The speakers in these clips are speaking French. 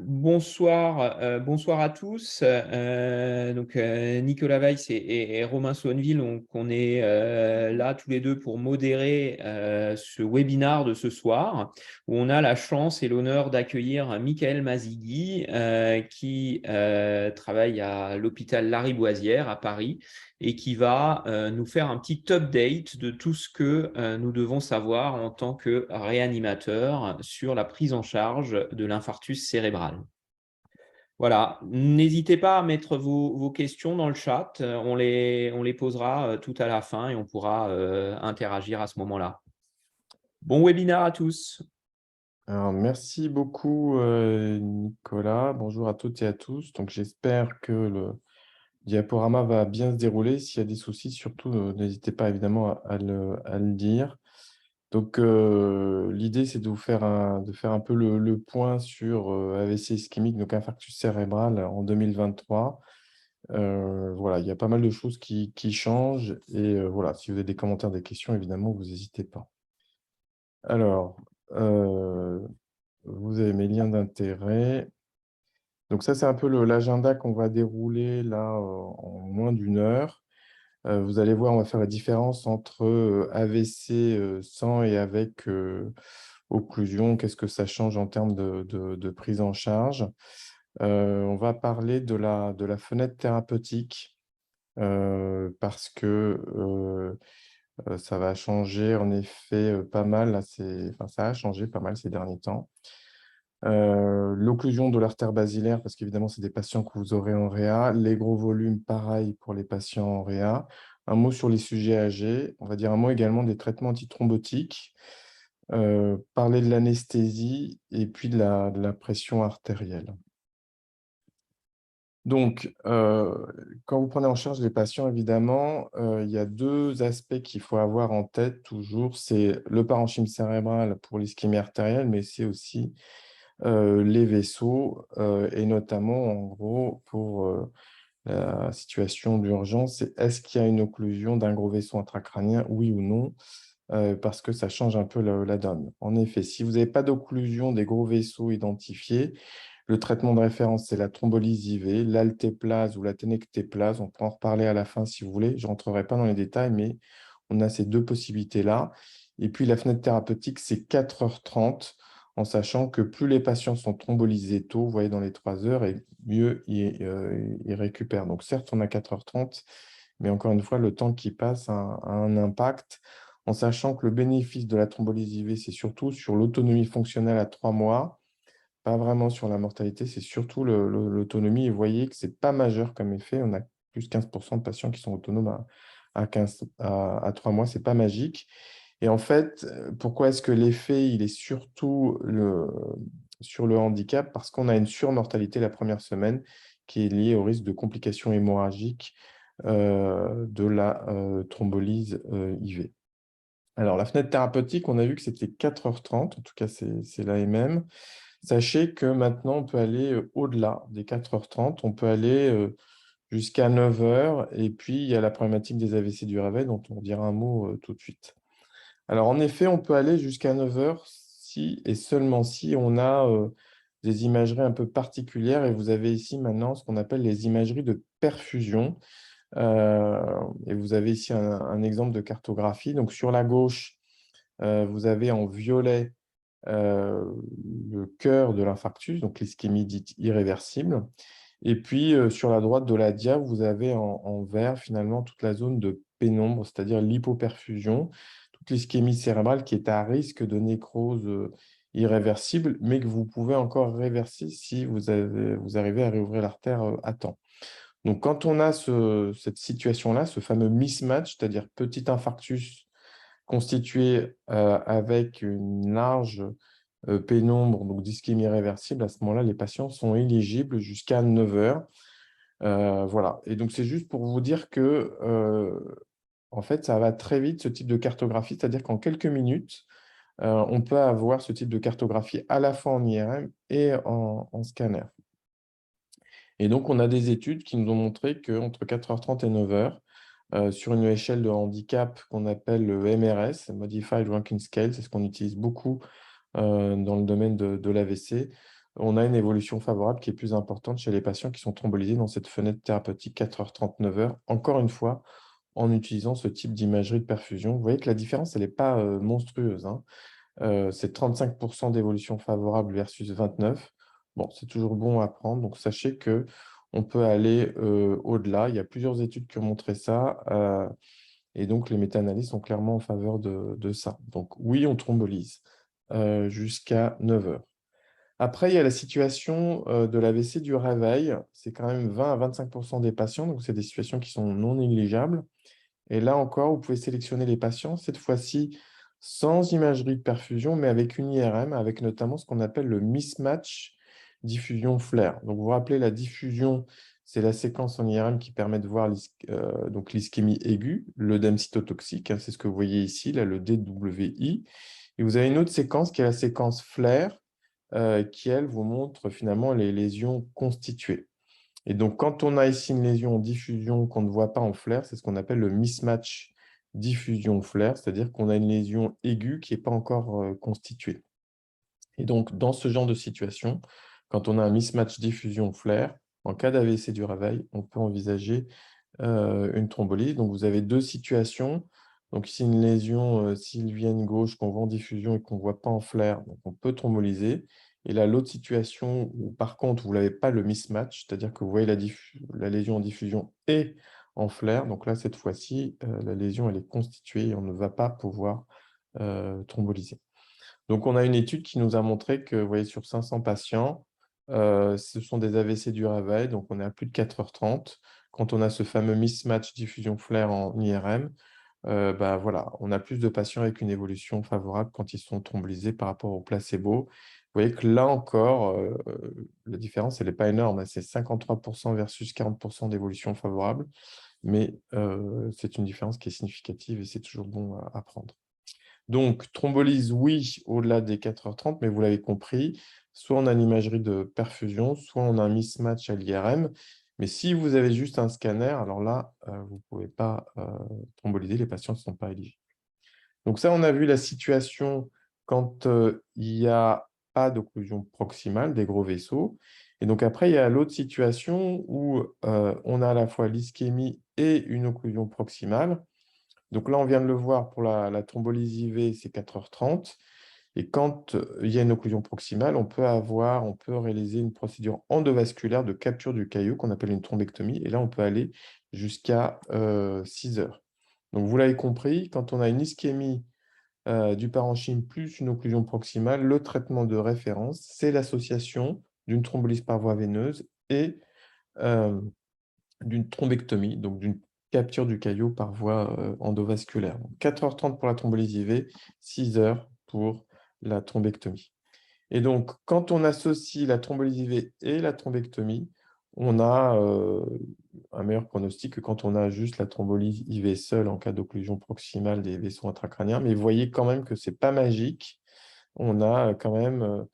Bonsoir à tous. Nicolas Weiss et Romain Sonneville, on est là tous les deux pour modérer ce webinaire de ce soir, où on a la chance et l'honneur d'accueillir Michael Mazigui, qui travaille à l'hôpital Lariboisière à Paris et qui va nous faire un petit update de tout ce que nous devons savoir en tant que réanimateur sur la prise en charge de l'infarctus cérébral. Voilà, n'hésitez pas à mettre vos questions dans le chat, on les posera tout à la fin et on pourra interagir à ce moment-là. Bon webinaire à tous. Alors, merci beaucoup, Nicolas. Bonjour à toutes et à tous. Donc, j'espère que le diaporama va bien se dérouler. S'il y a des soucis, surtout, n'hésitez pas évidemment à le dire. Donc, l'idée, c'est de faire un peu le point sur AVC ischémique, donc infarctus cérébral en 2023. Voilà, il y a pas mal de choses qui changent. Et voilà, si vous avez des commentaires, des questions, évidemment, vous n'hésitez pas. Alors, vous avez mes liens d'intérêt. Donc ça, c'est un peu l'agenda qu'on va dérouler là en moins d'une heure. Vous allez voir, on va faire la différence entre AVC sans et avec occlusion. Qu'est-ce que ça change en termes de prise en charge? On va parler de la fenêtre thérapeutique parce que ça va changer en effet pas mal. Là, enfin, ça a changé pas mal ces derniers temps. L'occlusion de l'artère basilaire, parce qu'évidemment, c'est des patients que vous aurez en réa. Les gros volumes, pareil pour les patients en réa. Un mot sur les sujets âgés. On va dire un mot également des traitements antithrombotiques. Parler de l'anesthésie et puis de la pression artérielle. Donc, quand vous prenez en charge les patients, évidemment, il y a 2 aspects qu'il faut avoir en tête toujours. C'est le parenchyme cérébral pour l'ischémie artérielle, mais c'est aussi les vaisseaux et notamment, en gros, pour la situation d'urgence, c'est est-ce qu'il y a une occlusion d'un gros vaisseau intracrânien, oui ou non? Parce que ça change un peu la donne. En effet, si vous n'avez pas d'occlusion des gros vaisseaux identifiés, le traitement de référence, c'est la thrombolyse IV, l'altéplase ou la ténectéplase. On peut en reparler à la fin si vous voulez. Je ne rentrerai pas dans les détails, mais on a ces 2 possibilités-là. Et puis, la fenêtre thérapeutique, c'est 4h30, en sachant que plus les patients sont thrombolysés tôt, vous voyez, dans les 3 heures, et mieux ils récupèrent. Donc, certes, on a 4h30, mais encore une fois, le temps qui passe a un impact, en sachant que le bénéfice de la thrombolyse IV, c'est surtout sur l'autonomie fonctionnelle à 3 mois, pas vraiment sur la mortalité, c'est surtout l'autonomie. Et vous voyez que ce n'est pas majeur comme effet. On a plus 15 de patients qui sont autonomes à 3 mois. Ce n'est pas magique. Et en fait, pourquoi est-ce que l'effet il est surtout sur le handicap? Parce qu'on a une surmortalité la première semaine qui est liée au risque de complications hémorragiques de la thrombolyse IV. Alors, la fenêtre thérapeutique, on a vu que c'était 4h30, en tout cas, c'est l'AMM. Sachez que maintenant, on peut aller au-delà des 4h30, on peut aller jusqu'à 9h. Et puis, il y a la problématique des AVC du réveil, dont on dira un mot tout de suite. Alors, en effet, on peut aller jusqu'à 9h si et seulement si on a des imageries un peu particulières. Et vous avez ici maintenant ce qu'on appelle les imageries de perfusion. Et vous avez ici un exemple de cartographie. Donc, sur la gauche, vous avez en violet le cœur de l'infarctus, donc l'ischémie dite irréversible. Et puis, sur la droite de la dia, vous avez en vert, finalement, toute la zone de pénombre, c'est-à-dire l'hypoperfusion, toute l'ischémie cérébrale qui est à risque de nécrose irréversible, mais que vous pouvez encore réverser si vous arrivez à réouvrir l'artère à temps. Donc, quand on a cette situation-là, ce fameux mismatch, c'est-à-dire petit infarctus constitué avec une large pénombre, donc d'ischémie réversible, à ce moment-là, les patients sont éligibles jusqu'à 9 heures. Voilà. Et donc, c'est juste pour vous dire que, en fait, ça va très vite, ce type de cartographie, c'est-à-dire qu'en quelques minutes, on peut avoir ce type de cartographie à la fois en IRM et en scanner. Et donc, on a des études qui nous ont montré qu'entre 4h30 et 9h, sur une échelle de handicap qu'on appelle le MRS, Modified Rankin Scale, c'est ce qu'on utilise beaucoup dans le domaine de l'AVC, on a une évolution favorable qui est plus importante chez les patients qui sont thrombolysés dans cette fenêtre thérapeutique 4h30, 9h. Encore une fois, en utilisant ce type d'imagerie de perfusion. Vous voyez que la différence, elle n'est pas monstrueuse, hein. C'est 35% d'évolution favorable versus 29. Bon, c'est toujours bon à prendre. Donc, sachez que on peut aller au-delà. Il y a plusieurs études qui ont montré ça. Et donc, les méta-analyses sont clairement en faveur de ça. Donc, oui, on thrombolyse jusqu'à 9 heures. Après, il y a la situation de l'AVC du réveil. C'est quand même 20 à 25% des patients. Donc, c'est des situations qui sont non négligeables. Et là encore, vous pouvez sélectionner les patients, cette fois-ci sans imagerie de perfusion, mais avec une IRM, avec notamment ce qu'on appelle le mismatch diffusion-flair. Donc, vous vous rappelez, la diffusion, c'est la séquence en IRM qui permet de voir donc l'ischémie aiguë, l'œdème cytotoxique, hein, c'est ce que vous voyez ici, là, le DWI. Et vous avez une autre séquence qui est la séquence flair, qui, elle, vous montre finalement les lésions constituées. Et donc, quand on a ici une lésion en diffusion qu'on ne voit pas en flair, c'est ce qu'on appelle le mismatch diffusion-flair, c'est-à-dire qu'on a une lésion aiguë qui n'est pas encore constituée. Et donc, dans ce genre de situation, quand on a un mismatch diffusion-flair, en cas d'AVC du réveil, on peut envisager une thrombolyse. Donc, vous avez deux situations. Donc, ici, une lésion sylvienne gauche qu'on voit en diffusion et qu'on ne voit pas en flair, donc on peut thrombolyser. Et là, l'autre situation où, par contre, vous n'avez pas le mismatch, c'est-à-dire que vous voyez la lésion en diffusion et en flair. Donc là, cette fois-ci, la lésion, elle est constituée et on ne va pas pouvoir thrombolyser. Donc, on a une étude qui nous a montré que, vous voyez, sur 500 patients, ce sont des AVC du réveil, donc on est à plus de 4h30. Quand on a ce fameux mismatch diffusion-flair en IRM, bah, voilà, on a plus de patients avec une évolution favorable quand ils sont thrombolisés par rapport au placebo. Vous voyez que là encore, la différence, elle n'est pas énorme, hein, c'est 53% versus 40% d'évolution favorable, mais c'est une différence qui est significative et c'est toujours bon à prendre. Donc, thrombolyse, oui, au-delà des 4h30, mais vous l'avez compris, soit on a une imagerie de perfusion, soit on a un mismatch à l'IRM. Mais si vous avez juste un scanner, alors là, vous ne pouvez pas thromboliser, les patients ne sont pas éligibles. Donc ça, on a vu la situation quand il n'y a pas d'occlusion proximale des gros vaisseaux. Et donc après, il y a l'autre situation où on a à la fois l'ischémie et une occlusion proximale. Donc là, on vient de le voir pour la thrombolyse IV, c'est 4h30. Et quand il y a une occlusion proximale, on peut réaliser une procédure endovasculaire de capture du caillot qu'on appelle une thrombectomie. Et là, on peut aller jusqu'à 6 heures. Donc, vous l'avez compris, quand on a une ischémie du parenchyme plus une occlusion proximale, le traitement de référence, c'est l'association d'une thrombolyse par voie veineuse et euh, d'une thrombectomie, donc d'une capture du caillot par voie endovasculaire. 4h30 pour la thrombolyse IV, 6 heures pour la thrombectomie. Et donc, quand on associe la thrombolyse IV et la thrombectomie, on a un meilleur pronostic que quand on a juste la thrombolyse IV seule en cas d'occlusion proximale des vaisseaux intracrâniens. Mais vous voyez quand même que ce n'est pas magique. On a quand même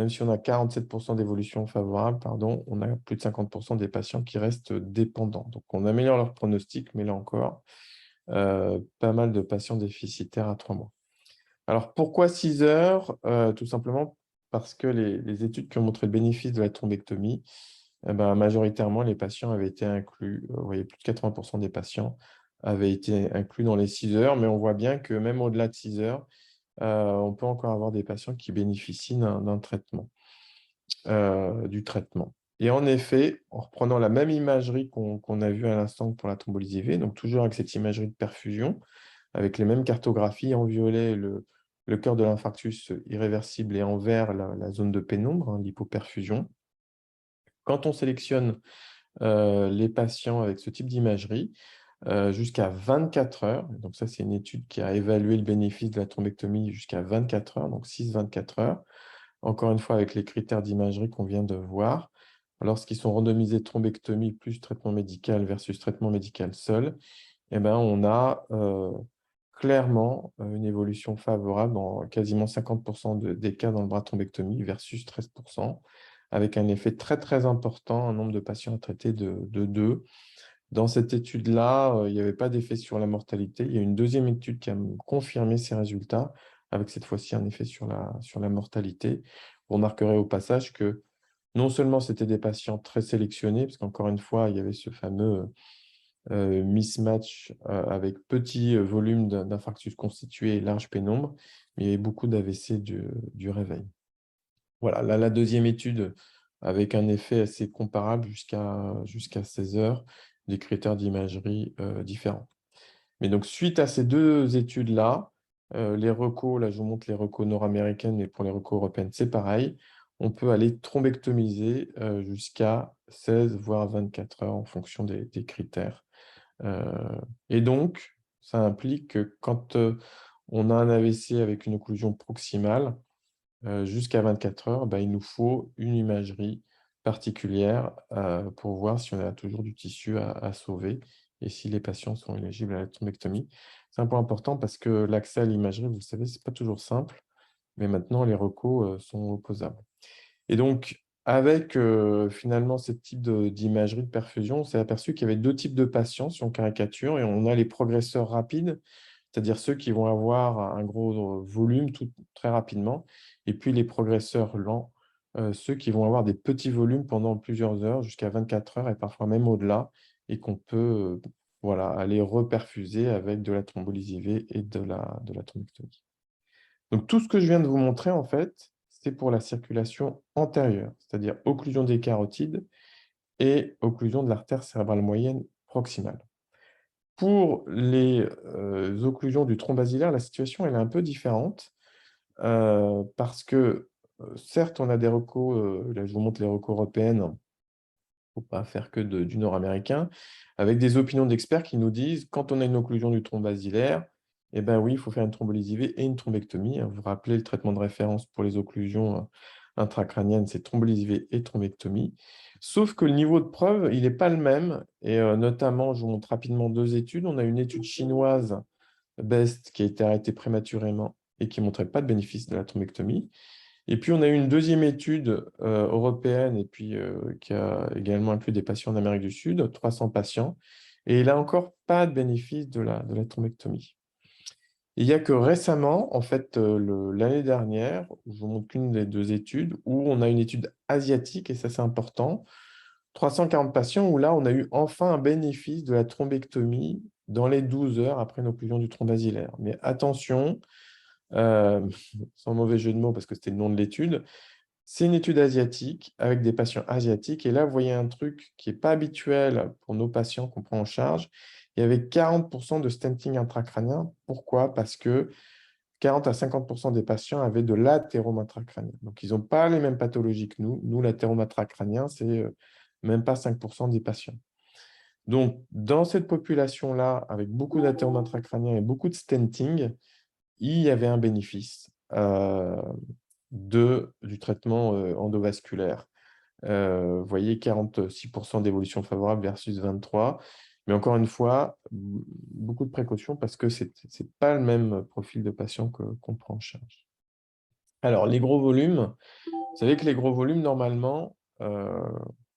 si on a 47% d'évolution favorable, pardon, on a plus de 50% des patients qui restent dépendants. Donc, on améliore leur pronostic, mais là encore, pas mal de patients déficitaires à 3 mois. Alors, pourquoi 6 heures? Tout simplement parce que les études qui ont montré le bénéfice de la thrombectomie, eh ben, majoritairement, les patients avaient été inclus. Vous voyez, plus de 80% des patients avaient été inclus dans les 6 heures, mais on voit bien que même au-delà de 6 heures, on peut encore avoir des patients qui bénéficient d'un traitement, du traitement. Et en effet, en reprenant la même imagerie qu'on a vue à l'instant pour la thrombolyse IV, donc toujours avec cette imagerie de perfusion, avec les mêmes cartographies, en violet le cœur de l'infarctus irréversible et en vert la zone de pénombre, hein, l'hypoperfusion. Quand on sélectionne les patients avec ce type d'imagerie, jusqu'à 24 heures, donc ça c'est une étude qui a évalué le bénéfice de la thrombectomie jusqu'à 24 heures, donc 6-24 heures, encore une fois avec les critères d'imagerie qu'on vient de voir. Lorsqu'ils sont randomisés thrombectomie plus traitement médical versus traitement médical seul, eh ben, on a clairement une évolution favorable dans quasiment 50% des cas dans le bras de thrombectomie versus 13%, avec un effet très très important, un nombre de patients à traiter de 2. Dans cette étude-là, il n'y avait pas d'effet sur la mortalité. Il y a une deuxième étude qui a confirmé ces résultats, avec cette fois-ci un effet sur la mortalité. Vous remarquerez au passage que Non seulement c'était des patients très sélectionnés, parce qu'encore une fois, il y avait ce fameux mismatch avec petit volume d'infarctus constitué et large pénombre, mais il y avait beaucoup d'AVC du réveil. Voilà, là, la deuxième étude avec un effet assez comparable jusqu'à 16 heures, des critères d'imagerie différents. Mais donc, suite à ces deux études-là, les recos, là, je vous montre les recos nord-américaines, mais pour les recos européennes, c'est pareil. On peut aller thrombectomiser jusqu'à 16, voire 24 heures en fonction des critères. Et donc, ça implique que quand on a un AVC avec une occlusion proximale, jusqu'à 24 heures, bah, il nous faut une imagerie particulière pour voir si on a toujours du tissu à sauver et si les patients sont éligibles à la thrombectomie. C'est un point important parce que l'accès à l'imagerie, vous le savez, ce n'est pas toujours simple, mais maintenant les recos sont opposables. Et donc, avec finalement ce type d'imagerie de perfusion, on s'est aperçu qu'il y avait deux types de patients, si on caricature, et on a les progresseurs rapides, c'est-à-dire ceux qui vont avoir un gros volume très rapidement, et puis les progresseurs lents, ceux qui vont avoir des petits volumes pendant plusieurs heures, jusqu'à 24 heures et parfois même au-delà, et qu'on peut voilà, aller reperfuser avec de la thrombolyse IV et de la thrombectomie. Donc tout ce que je viens de vous montrer, en fait, c'est pour la circulation antérieure, c'est-à-dire occlusion des carotides et occlusion de l'artère cérébrale moyenne proximale. Pour les occlusions du tronc basilaire, la situation elle est un peu différente parce que, certes, on a des recos, là je vous montre les recos européennes, il ne faut pas faire que du nord-américain, avec des opinions d'experts qui nous disent: «Quand on a une occlusion du tronc basilaire, eh ben oui, il faut faire une thrombolyse IV et une thrombectomie», hein. Vous vous rappelez le traitement de référence pour les occlusions, intracrâniennes, c'est thrombolyse IV et thrombectomie. Sauf que le niveau de preuve, il n'est pas le même et notamment, je vous montre rapidement 2 études. On a une étude chinoise, BEST, qui a été arrêtée prématurément et qui ne montrait pas de bénéfice de la thrombectomie. Et puis, on a eu une deuxième étude européenne et puis qui a également inclus des patients d'Amérique du Sud, 300 patients. Et là encore, pas de bénéfice de la thrombectomie. Il n'y a que récemment, en fait, l'année dernière, je vous montre qu'une des deux études, où on a une étude asiatique, et ça c'est important, 340 patients, où là, on a eu enfin un bénéfice de la thrombectomie dans les 12 heures après une occlusion du tronc basilaire. Mais attention, euh, sans mauvais jeu de mots, parce que c'était le nom de l'étude, c'est une étude asiatique avec des patients asiatiques. Et là, vous voyez un truc qui n'est pas habituel pour nos patients qu'on prend en charge. Il y avait 40% de stenting intracrânien. Pourquoi? Parce que 40 à 50% des patients avaient de l'athérome intracrânien. Donc, ils n'ont pas les mêmes pathologies que nous. Nous, l'athérome intracrânien, c'est même pas 5% des patients. Donc, dans cette population-là, avec beaucoup d'athérome intracrânien et beaucoup de stenting, il y avait un bénéfice du traitement endovasculaire. Vous voyez, 46% d'évolution favorable versus 23. Mais encore une fois, beaucoup de précautions parce que ce n'est pas le même profil de patient qu'on prend en charge. Alors, les gros volumes, vous savez que les gros volumes, normalement,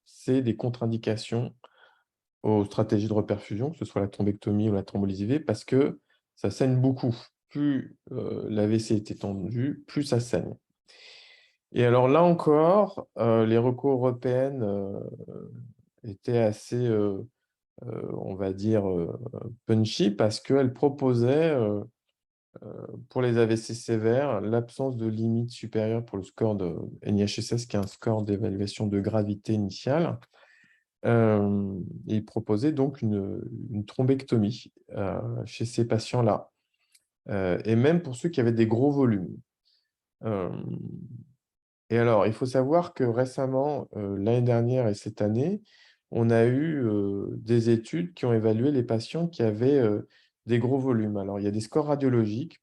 c'est des contre-indications aux stratégies de reperfusion, que ce soit la thrombectomie ou la thrombolyse IV, parce que ça saigne beaucoup. Plus l'AVC est étendu, plus ça saigne. Et alors là encore, les recours européennes étaient assez, on va dire, punchy parce qu'elles proposaient, pour les AVC sévères, l'absence de limite supérieure pour le score de NIHSS, qui est un score d'évaluation de gravité initiale. Ils proposaient donc une thrombectomie chez ces patients-là, et même pour ceux qui avaient des gros volumes. Et alors, il faut savoir que récemment, l'année dernière et cette année, on a eu des études qui ont évalué les patients qui avaient des gros volumes. Alors, il y a des scores radiologiques,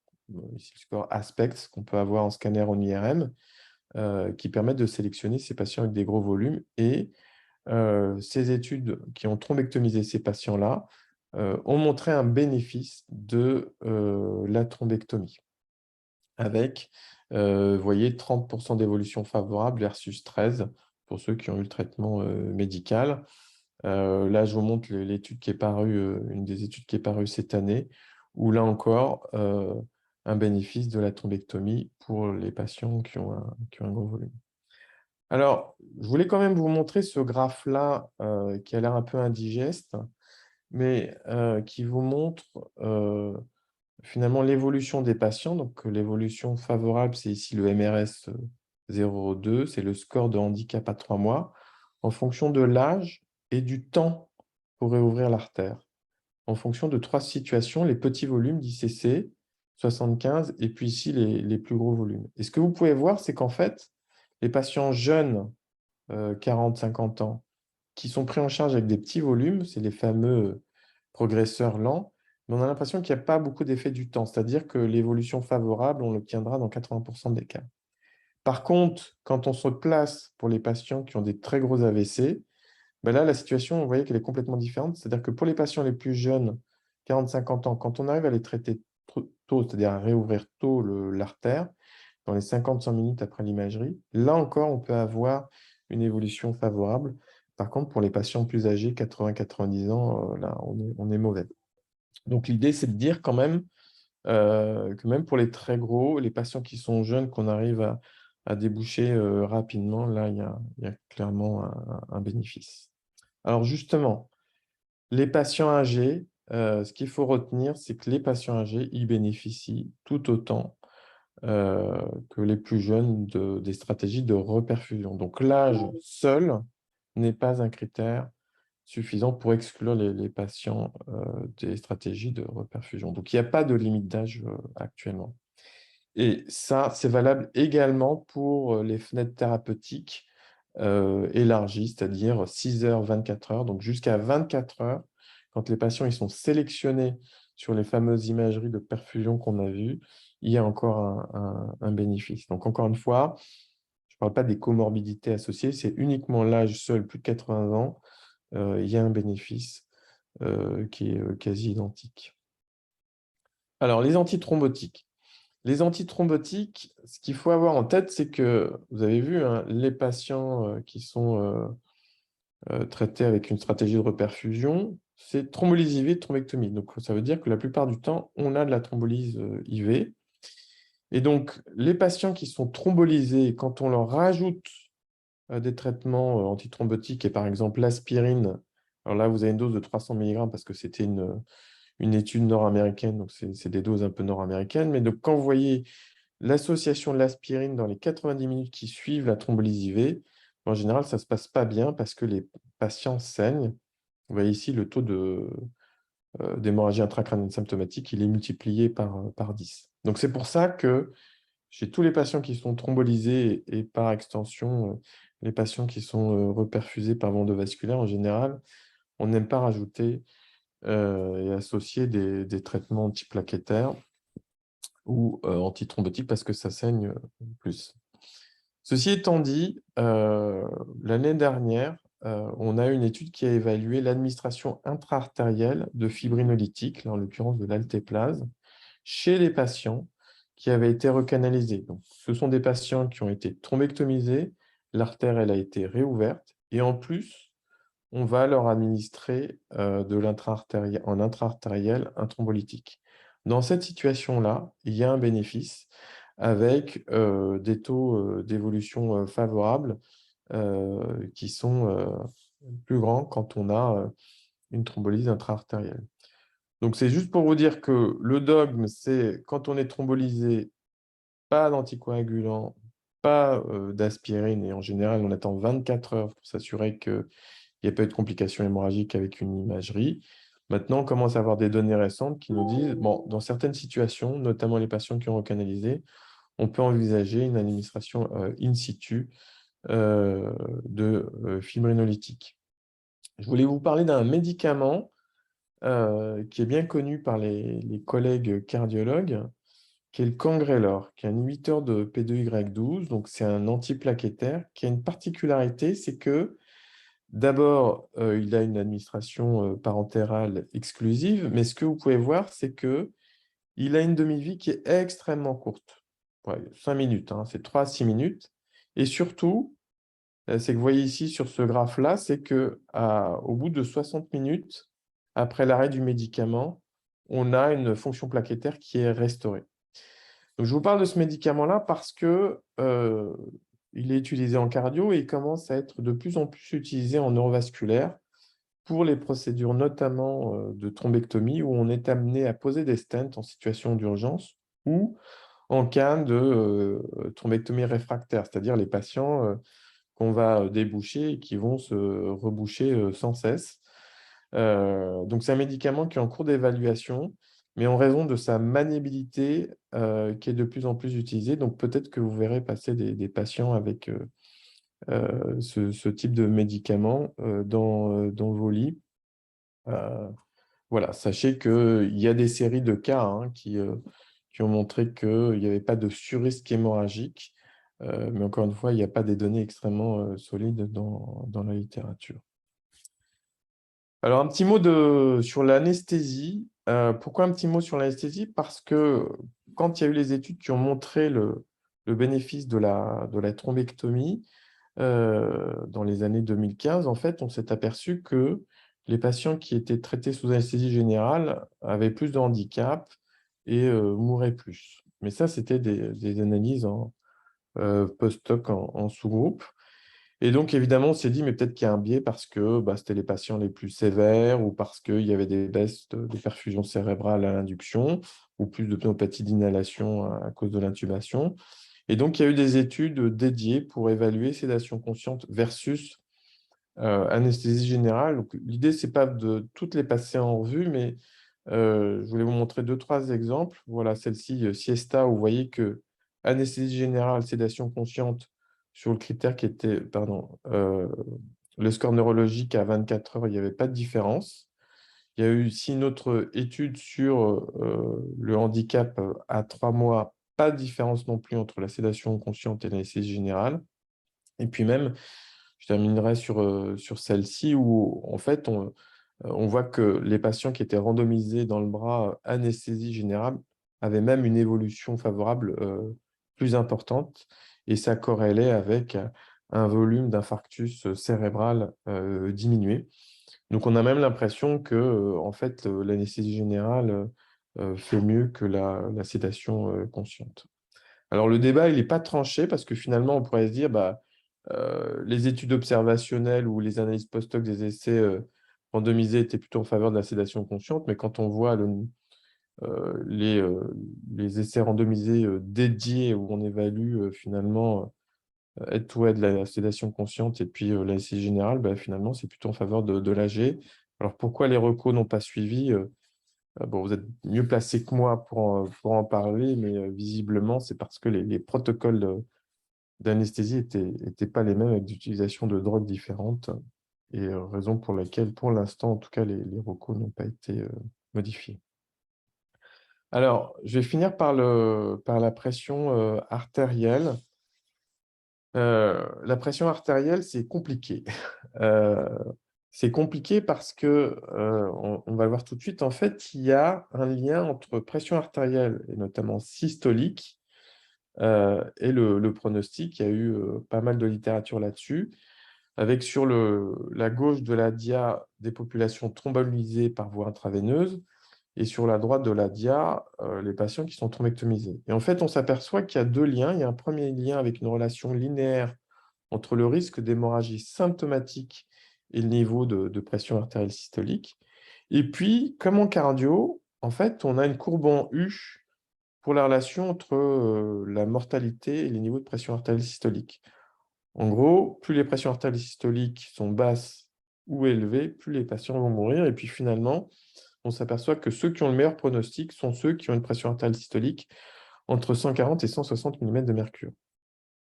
ici le score ASPECT, qu'on peut avoir en scanner en IRM, qui permettent de sélectionner ces patients avec des gros volumes. Et ces études qui ont thrombectomisé ces patients-là ont montré un bénéfice de la thrombectomie avec, vous voyez, 30% d'évolution favorable versus 13 pour ceux qui ont eu le traitement médical. Là, je vous montre l'étude qui est parue, une des études qui est parue cette année, où là encore, un bénéfice de la thrombectomie pour les patients qui ont un gros volume. Alors, je voulais quand même vous montrer ce graphe-là qui a l'air un peu indigeste, mais qui vous montre finalement l'évolution des patients. Donc, l'évolution favorable, c'est ici le MRS 0,2, c'est le score de handicap à 3 mois, en fonction de l'âge et du temps pour réouvrir l'artère, en fonction de 3 situations, les petits volumes d'ICC, 75, et puis ici les plus gros volumes. Et ce que vous pouvez voir, c'est qu'en fait, les patients jeunes, 40-50 ans, qui sont pris en charge avec des petits volumes, c'est les fameux progresseurs lents, mais on a l'impression qu'il n'y a pas beaucoup d'effet du temps, c'est-à-dire que l'évolution favorable, on l'obtiendra dans 80% des cas. Par contre, quand on se place pour les patients qui ont des très gros AVC, ben là, la situation, vous voyez qu'elle est complètement différente. C'est-à-dire que pour les patients les plus jeunes, 40-50 ans, quand on arrive à les traiter tôt, c'est-à-dire à réouvrir tôt l'artère, dans les 50-100 minutes après l'imagerie, là encore, on peut avoir une évolution favorable. Par contre, pour les patients plus âgés, 80-90 ans, là, on est mauvais. Donc, l'idée, c'est de dire quand même que même pour les très gros, les patients qui sont jeunes, qu'on arrive à déboucher rapidement, là, il y a clairement un bénéfice. Alors justement, les patients âgés, ce qu'il faut retenir, c'est que les patients âgés, ils bénéficient tout autant que les plus jeunes des stratégies de reperfusion. Donc l'âge seul n'est pas un critère suffisant pour exclure les patients des stratégies de reperfusion. Donc il n'y a pas de limite d'âge actuellement. Et ça, c'est valable également pour les fenêtres thérapeutiques élargies, c'est-à-dire 6 heures, 24 heures, donc jusqu'à 24 heures, quand les patients ils sont sélectionnés sur les fameuses imageries de perfusion qu'on a vues, il y a encore un bénéfice. Donc encore une fois, je ne parle pas des comorbidités associées, c'est uniquement l'âge seul, plus de 80 ans, il y a un bénéfice qui est quasi identique. Alors, les antithrombotiques. Les antithrombotiques, ce qu'il faut avoir en tête, c'est que, vous avez vu, hein, les patients qui sont traités avec une stratégie de reperfusion, c'est thrombolyse IV, thrombectomie. Donc, ça veut dire que la plupart du temps, on a de la thrombolyse IV. Et donc, les patients qui sont thrombolysés, quand on leur rajoute des traitements antithrombotiques, et par exemple l'aspirine, alors là, vous avez une dose de 300 mg parce que c'était une étude nord-américaine, donc c'est des doses un peu nord-américaines. Mais donc, quand vous voyez l'association de l'aspirine dans les 90 minutes qui suivent la thrombolyse IV, en général, ça ne se passe pas bien parce que les patients saignent. Vous voyez ici le taux d'hémorragie intracrânienne symptomatique, il est multiplié par 10. Donc, c'est pour ça que chez tous les patients qui sont thrombolysés et par extension, les patients qui sont reperfusés par voie endovasculaire, en général, on n'aime pas rajouter et associer des traitements antiplaquettaires ou antithrombotiques parce que ça saigne plus. Ceci étant dit, l'année dernière, on a une étude qui a évalué l'administration intra-artérielle de fibrinolytiques, là, en l'occurrence de l'altéplase, chez les patients qui avaient été recanalisés. Donc, ce sont des patients qui ont été thrombectomisés, l'artère elle a été réouverte, et en plus, on va leur administrer en intra-artériel un thrombolytique. Dans cette situation-là, il y a un bénéfice avec des taux d'évolution favorables qui sont plus grands quand on a une thrombolyse intra-artérielle. Donc, c'est juste pour vous dire que le dogme, c'est quand on est thrombolysé, pas d'anticoagulant, pas d'aspirine, et en général, on attend 24 heures pour s'assurer qu'il n'y a pas eu de complications hémorragiques avec une imagerie. Maintenant, on commence à avoir des données récentes qui nous disent, bon, dans certaines situations, notamment les patients qui ont recanalisé, on peut envisager une administration in situ de fibrinolytique. Je voulais vous parler d'un médicament qui est bien connu par les collègues cardiologues, qui est le Cangrelor, qui est un inhibiteur de P2Y12, donc c'est un antiplaquettaire, qui a une particularité, c'est que d'abord, il a une administration parentérale exclusive, mais ce que vous pouvez voir, c'est qu'il a une demi-vie qui est extrêmement courte. Ouais, 5 minutes, hein, c'est 3 à 6 minutes. Et surtout, c'est que vous voyez ici sur ce graphe-là, c'est qu'au bout de 60 minutes, après l'arrêt du médicament, on a une fonction plaquettaire qui est restaurée. Donc, je vous parle de ce médicament-là parce que il est utilisé en cardio et il commence à être de plus en plus utilisé en neurovasculaire pour les procédures notamment de thrombectomie où on est amené à poser des stents en situation d'urgence ou en cas de thrombectomie réfractaire, c'est-à-dire les patients qu'on va déboucher et qui vont se reboucher sans cesse. Donc, c'est un médicament qui est en cours d'évaluation, mais en raison de sa maniabilité qui est de plus en plus utilisée. Donc, peut-être que vous verrez passer des patients avec ce type de médicament dans vos lits. Euh, voilà, sachez qu'il y a des séries de cas qui ont montré qu'il n'y avait pas de surrisque hémorragique, mais encore une fois, il n'y a pas des données extrêmement solides dans la littérature. Alors, un petit mot sur l'anesthésie. Pourquoi un petit mot sur l'anesthésie? Parce que quand il y a eu les études qui ont montré le bénéfice de la thrombectomie dans les années 2015, en fait, on s'est aperçu que les patients qui étaient traités sous anesthésie générale avaient plus de handicap et mouraient plus. Mais ça, c'était des analyses post-hoc en sous-groupe. Et donc, évidemment, on s'est dit, mais peut-être qu'il y a un biais parce que bah, c'était les patients les plus sévères ou parce qu'il y avait des baisses de perfusion cérébrale à l'induction ou plus de pneumopathie d'inhalation à cause de l'intubation. Et donc, il y a eu des études dédiées pour évaluer sédation consciente versus anesthésie générale. Donc, l'idée, ce n'est pas de toutes les passer en revue, mais je voulais vous montrer deux, trois exemples. Voilà, celle-ci, Siesta, où vous voyez que anesthésie générale, sédation consciente, sur le critère qui était, pardon, le score neurologique à 24 heures, il n'y avait pas de différence. Il y a eu ici une autre étude sur le handicap à 3 mois, pas de différence non plus entre la sédation consciente et l'anesthésie générale. Et puis même, je terminerai sur celle-ci où en fait on voit que les patients qui étaient randomisés dans le bras anesthésie générale avaient même une évolution favorable plus importante et ça corrélait avec un volume d'infarctus cérébral diminué. Donc on a même l'impression que en fait, l'anesthésie générale fait mieux que la sédation consciente. Alors le débat, il n'est pas tranché parce que finalement, on pourrait se dire, bah, les études observationnelles ou les analyses post-hoc des essais randomisés étaient plutôt en faveur de la sédation consciente, mais quand on voit les essais randomisés dédiés où on évalue finalement head-to-head la sédation consciente et puis l'anesthésie générale, bah, finalement, c'est plutôt en faveur de l'AG. Alors pourquoi les recos n'ont pas suivi bon, vous êtes mieux placé que moi pour en parler, mais visiblement, c'est parce que les protocoles d'anesthésie étaient pas les mêmes avec l'utilisation de drogues différentes et raison pour laquelle, pour l'instant, en tout cas, les recos n'ont pas été modifiés. Alors, je vais finir par la pression artérielle. La pression artérielle, c'est compliqué. Euh, c'est compliqué parce que, on va le voir tout de suite, en fait, il y a un lien entre pression artérielle et notamment systolique et le pronostic. Il y a eu pas mal de littérature là-dessus, avec sur la gauche de la dia des populations thrombolytisées par voie intraveineuse et sur la droite de la dia, les patients qui sont thrombectomisés. Et en fait, on s'aperçoit qu'il y a deux liens. Il y a un premier lien avec une relation linéaire entre le risque d'hémorragie symptomatique et le niveau de pression artérielle systolique. Et puis, comme en cardio, en fait, on a une courbe en U pour la relation entre la mortalité et les niveaux de pression artérielle systolique. En gros, plus les pressions artérielles systoliques sont basses ou élevées, plus les patients vont mourir. Et puis finalement, on s'aperçoit que ceux qui ont le meilleur pronostic sont ceux qui ont une pression artérielle systolique entre 140 et 160 mm de mercure.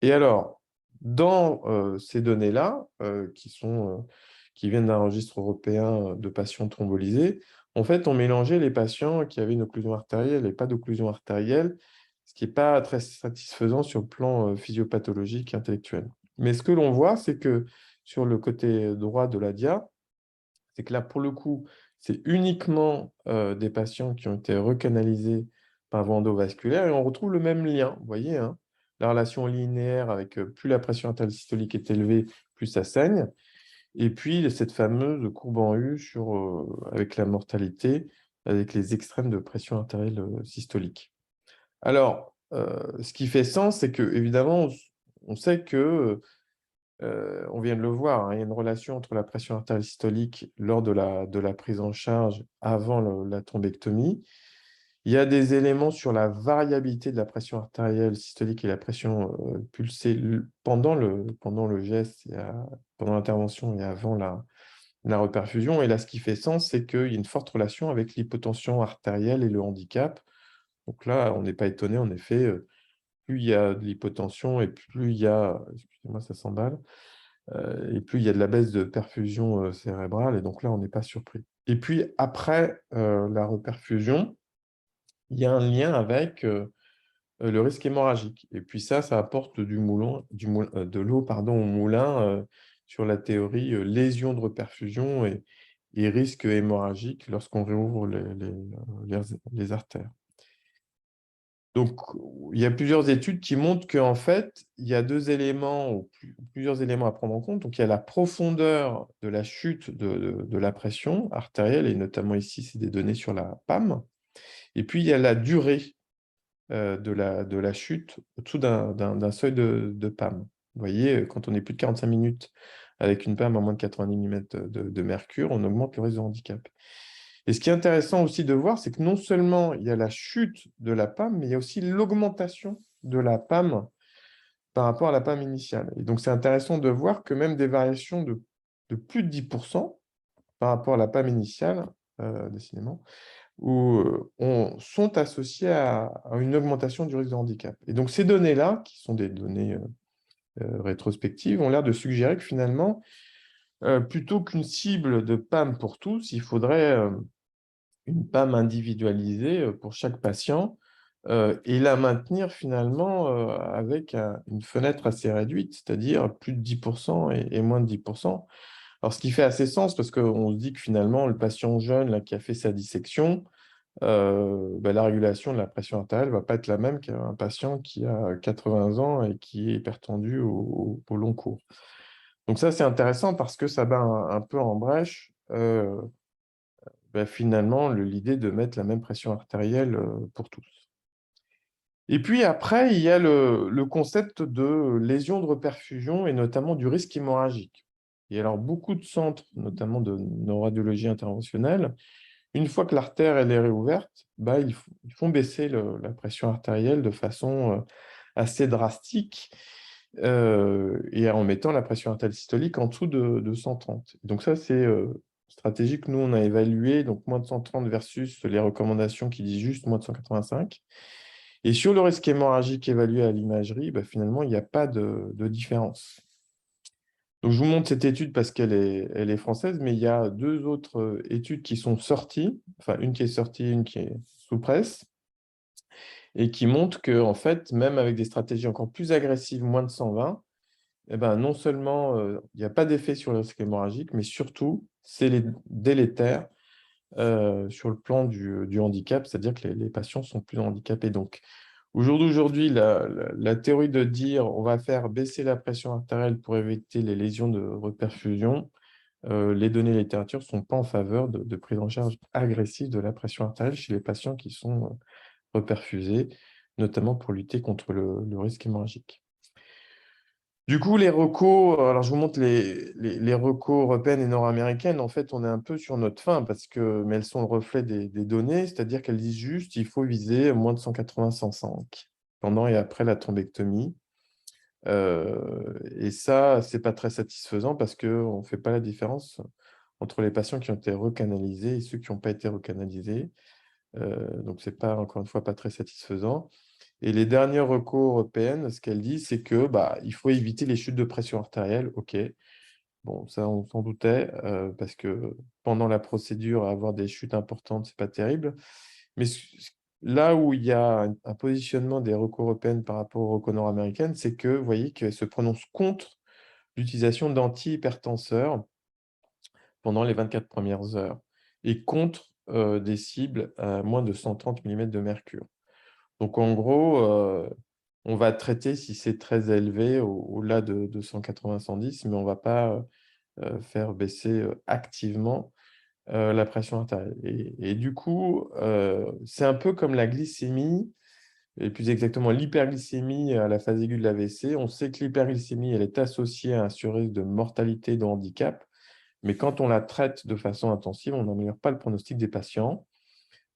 Et alors, dans ces données-là, qui viennent d'un registre européen de patients thrombolysés, en fait, on mélangeait les patients qui avaient une occlusion artérielle et pas d'occlusion artérielle, ce qui n'est pas très satisfaisant sur le plan physiopathologique et intellectuel. Mais ce que l'on voit, c'est que sur le côté droit de la dia, c'est que là, pour le coup, c'est uniquement des patients qui ont été recanalisés par voie endovasculaire et on retrouve le même lien. Vous voyez, hein, la relation linéaire avec plus la pression artérielle systolique est élevée, plus ça saigne. Et puis, cette fameuse courbe en U avec la mortalité, avec les extrêmes de pression artérielle systolique. Alors, ce qui fait sens, c'est que évidemment, on sait que, on vient de le voir, hein, il y a une relation entre la pression artérielle systolique lors de la prise en charge avant la thrombectomie. Il y a des éléments sur la variabilité de la pression artérielle systolique et la pression, pulsée pendant le geste pendant l'intervention et avant la reperfusion. Et là, ce qui fait sens, c'est qu'il y a une forte relation avec l'hypotension artérielle et le handicap. Donc là, on n'est pas étonné, en effet, plus il y a de l'hypotension et plus il y a, excusez-moi, ça s'emballe, et plus il y a de la baisse de perfusion, cérébrale, et donc là, on n'est pas surpris. Et puis après, la reperfusion, il y a un lien avec, le risque hémorragique. Et puis ça apporte de l'eau, pardon, au moulin, sur la théorie, lésion de reperfusion et risque hémorragique lorsqu'on réouvre les artères. Donc, il y a plusieurs études qui montrent qu'en fait, il y a 2 éléments ou plusieurs éléments à prendre en compte. Donc, il y a la profondeur de la chute de la pression artérielle, et notamment ici, c'est des données sur la PAM. Et puis, il y a la durée, de la chute au-dessous d'un seuil de PAM. Vous voyez, quand on est plus de 45 minutes avec une PAM à moins de 90 millimètres de mercure, on augmente le risque de handicap. Et ce qui est intéressant aussi de voir, c'est que non seulement il y a la chute de la PAM, mais il y a aussi l'augmentation de la PAM par rapport à la PAM initiale. Et donc, c'est intéressant de voir que même des variations de plus de 10% par rapport à la PAM initiale, décidément, sont associées à une augmentation du risque de handicap. Et donc, ces données-là, qui sont des données rétrospectives, ont l'air de suggérer que finalement, plutôt qu'une cible de PAM pour tous, il faudrait une PAM individualisée pour chaque patient, et la maintenir finalement avec une fenêtre assez réduite, c'est-à-dire plus de 10% et moins de 10%. Alors, ce qui fait assez sens, parce qu'on se dit que finalement, le patient jeune là, qui a fait sa dissection, la régulation de la pression artérielle ne va pas être la même qu'un patient qui a 80 ans et qui est hypertendu au long cours. Donc ça, c'est intéressant parce que ça bat un peu en brèche, finalement, l'idée de mettre la même pression artérielle, pour tous. Et puis après, il y a le concept de lésion de reperfusion et notamment du risque hémorragique. Et alors, beaucoup de centres, notamment de neuroradiologie interventionnelle, une fois que l'artère elle est réouverte, ils font baisser la pression artérielle de façon assez drastique, et en mettant la pression artérielle systolique en dessous de 130. Donc ça, c'est une stratégie que nous, on a évaluée, donc moins de 130 versus les recommandations qui disent juste moins de 185. Et sur le risque hémorragique évalué à l'imagerie, finalement, il n'y a pas de différence. Donc, je vous montre cette étude parce elle est française, mais il y a 2 autres études qui sont sorties, enfin une qui est sortie, une qui est sous presse, et qui montrent que, en fait, même avec des stratégies encore plus agressives, moins de 120, non seulement il n'y a pas d'effet sur le risque hémorragique, mais surtout, c'est délétère sur le plan du handicap, c'est-à-dire que les patients sont plus handicapés. Donc, au jour d'aujourd'hui, la théorie de dire on va faire baisser la pression artérielle pour éviter les lésions de reperfusion, les données de la littérature ne sont pas en faveur de prise en charge agressive de la pression artérielle chez les patients qui sont reperfusés, notamment pour lutter contre le risque hémorragique. Du coup, les recos, alors je vous montre les recos européennes et nord-américaines. En fait, on est un peu sur notre faim mais elles sont le reflet des données, c'est-à-dire qu'elles disent juste il faut viser moins de 180-105 pendant et après la thrombectomie. Et ça, c'est pas très satisfaisant parce qu'on ne fait pas la différence entre les patients qui ont été recanalisés et ceux qui n'ont pas été recanalisés. Donc, c'est pas, encore une fois, pas très satisfaisant. Et les dernières recours européennes, ce qu'elles disent, c'est que il faut éviter les chutes de pression artérielle. OK, bon, ça, on s'en doutait, parce que pendant la procédure, avoir des chutes importantes, c'est pas terrible. Mais là où il y a un positionnement des recours européennes par rapport aux recours nord-américaines, c'est que, vous voyez, qu'elles se prononcent contre l'utilisation d'antihypertenseurs pendant les 24 premières heures et contre des cibles à moins de 130 millimètres de mercure. Donc en gros, on va traiter si c'est très élevé au-delà de 180-110, mais on ne va pas faire baisser activement la pression artérielle. Et du coup, c'est un peu comme la glycémie. et plus exactement l'hyperglycémie à la phase aiguë de l'AVC. On sait que l'hyperglycémie, elle est associée à un surrisque de mortalité et de handicap, mais quand on la traite de façon intensive, on n'améliore pas le pronostic des patients.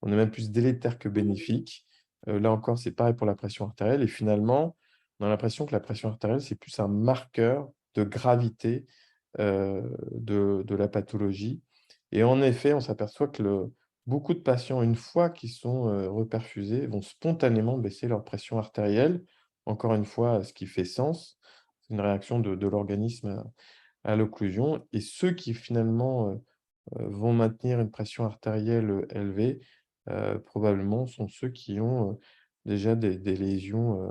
On est même plus délétère que bénéfique. Là encore, c'est pareil pour la pression artérielle et finalement, on a l'impression que la pression artérielle, c'est plus un marqueur de gravité, de la pathologie et en effet, on s'aperçoit que beaucoup de patients, une fois qu'ils sont, reperfusés, vont spontanément baisser leur pression artérielle. Encore une fois, ce qui fait sens, c'est une réaction de l'organisme à l'occlusion et ceux qui finalement, vont maintenir une pression artérielle, élevée, probablement sont ceux qui ont, déjà des lésions,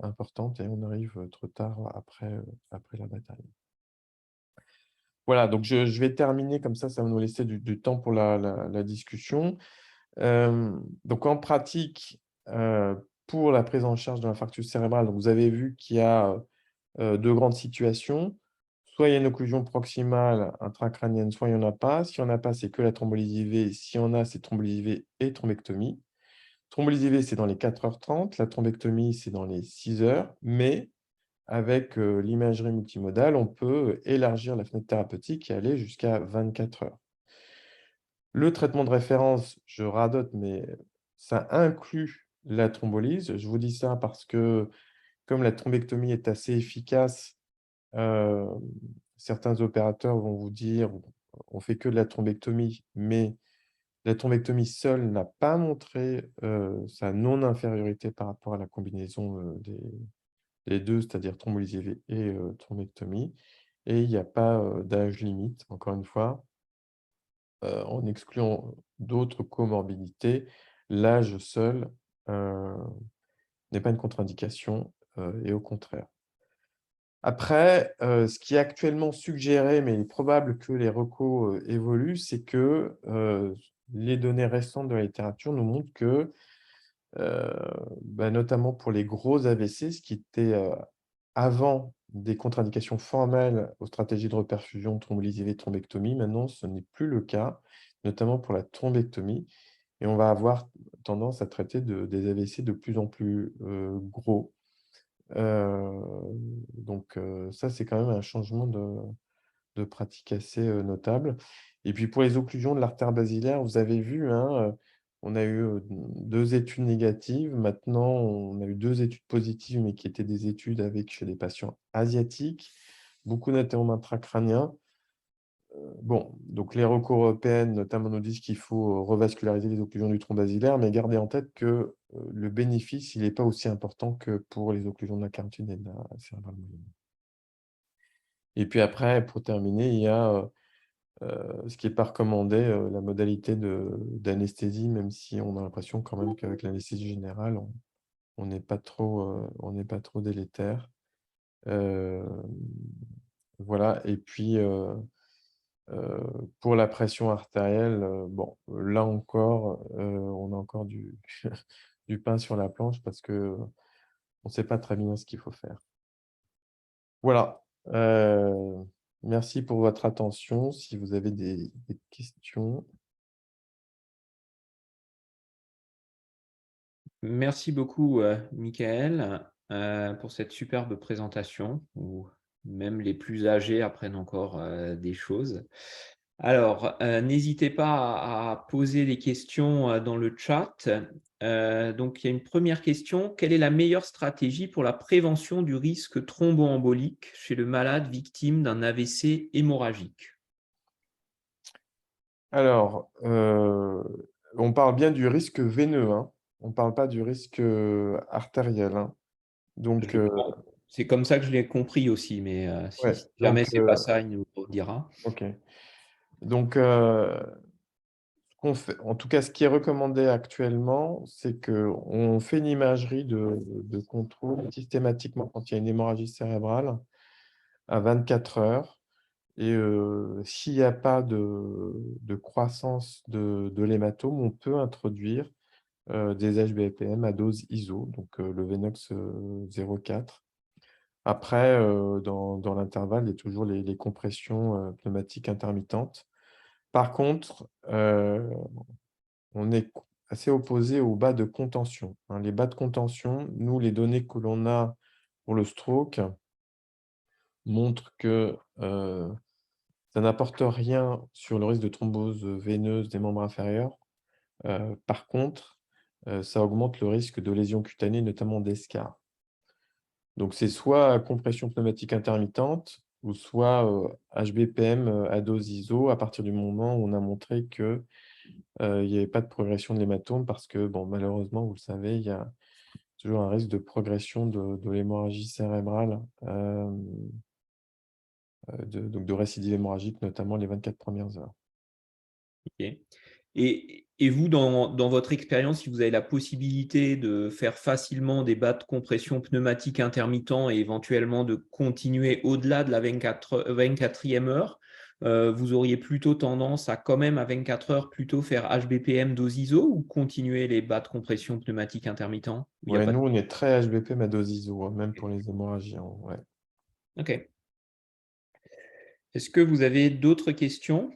importantes et on arrive, trop tard après la bataille. Voilà, donc je vais terminer comme ça va nous laisser du temps pour la discussion. Donc en pratique, pour la prise en charge de l'infarctus cérébral, donc vous avez vu qu'il y a, 2 grandes situations. Soit il y a une occlusion proximale intracrânienne, soit il y en a pas. Si il y en a pas, c'est que la thrombolyse IV. Si y en a, c'est thrombolyse IV et thrombectomie. Thrombolyse IV, c'est dans les 4h30. La thrombectomie, c'est dans les 6 heures. Mais avec, l'imagerie multimodale, on peut élargir la fenêtre thérapeutique et aller jusqu'à 24 heures. Le traitement de référence, je radote, mais ça inclut la thrombolyse. Je vous dis ça parce que comme la thrombectomie est assez efficace, Heu, certains opérateurs vont vous dire: «On fait que de la thrombectomie», mais la thrombectomie seule n'a pas montré, sa non-infériorité par rapport à la combinaison, des 2, c'est-à-dire thrombolyse IV et thrombectomie et il n'y a pas, d'âge limite, encore une fois, en excluant d'autres comorbidités. L'âge seul, heu, n'est pas une contre-indication, et au contraire. Après, ce qui est actuellement suggéré, mais il est probable que les recos, évoluent, c'est que, les données récentes de la littérature nous montrent que, heu, notamment pour les gros AVC, ce qui était, avant des contre-indications formelles aux stratégies de reperfusion, thrombolyse IV, thrombectomie, maintenant ce n'est plus le cas, notamment pour la thrombectomie et on va avoir tendance à traiter des AVC de plus en plus, gros. Donc ça, c'est quand même un changement de pratique assez, notable et puis pour les occlusions de l'artère basilaire, vous avez vu, hein, on a eu, 2 études négatives. Maintenant, on a eu 2 études positives, mais qui étaient des études avec chez des patients asiatiques, beaucoup d'athéromes intracrâniens. Bon, donc les recours européennes, notamment, nous disent qu'il faut revasculariser les occlusions du tronc basilaire, mais gardez en tête que, le bénéfice, il n'est pas aussi important que pour les occlusions de la carotide et de la cérébrale moyenne. Et puis après, pour terminer, il y a, ce qui n'est pas recommandé, la modalité d'anesthésie, même si on a l'impression quand même qu'avec l'anesthésie générale, on n'est pas trop, on n'est pas trop délétère. Hem, voilà et puis, pour la pression artérielle, bon, là encore, on a encore du du pain sur la planche parce qu'on ne sait pas très bien ce qu'il faut faire. Voilà, merci pour votre attention. Si vous avez des questions. Merci beaucoup, Michael, pour cette superbe présentation où même les plus âgés apprennent encore, des choses. Alors, n'hésitez pas à poser des questions, dans le chat. Donc il y a une première question: quelle est la meilleure stratégie pour la prévention du risque thromboembolique chez le malade victime d'un AVC hémorragique? Alors, on parle bien du risque veineux, hein? On ne parle pas du risque, artériel, hein? Donc, Je pense c'est comme ça que je l'ai compris aussi, mais ouais, si jamais donc, c'est pas ça, il nous redira. OK. Donc, ce qu'on fait en tout cas, ce qui est recommandé actuellement, c'est qu'on fait une imagerie de contrôle systématiquement quand il y a une hémorragie cérébrale à 24 heures et s'il y a pas de croissance de l'hématome, on peut introduire, des HBPM à dose ISO, donc le Venox, 0,4. Après, dans l'intervalle, il y a toujours les compressions, pneumatiques intermittentes. Par contre, on est assez opposé aux bas de contention, hein. Les bas de contention, nous, les données que l'on a pour le stroke montrent que ça n'apporte rien sur le risque de thrombose veineuse des membres inférieurs. Par contre, ça augmente le risque de lésions cutanées, notamment d'escarres. Donc c'est soit compression pneumatique intermittente ou soit, HBPM, à dose ISO à partir du moment où on a montré que, il n'y avait pas de progression de l'hématome parce que, bon, malheureusement, vous le savez, il y a toujours un risque de progression de l'hémorragie cérébrale, donc de récidive hémorragique, notamment les 24 premières heures. Ok. Et vous, dans votre expérience, si vous avez la possibilité de faire facilement des bas de compression pneumatique intermittents et éventuellement de continuer au-delà de la 24e heure, vous auriez plutôt tendance à quand même à 24 heures plutôt faire HBPM dose ISO ou continuer les bas de compression pneumatique intermittents? Il y a Ouais, pas nous, de... on est très HBPM à dose ISO, hein, même pour les hémorragies, hein, ouais. Ok. Est-ce que vous avez d'autres questions?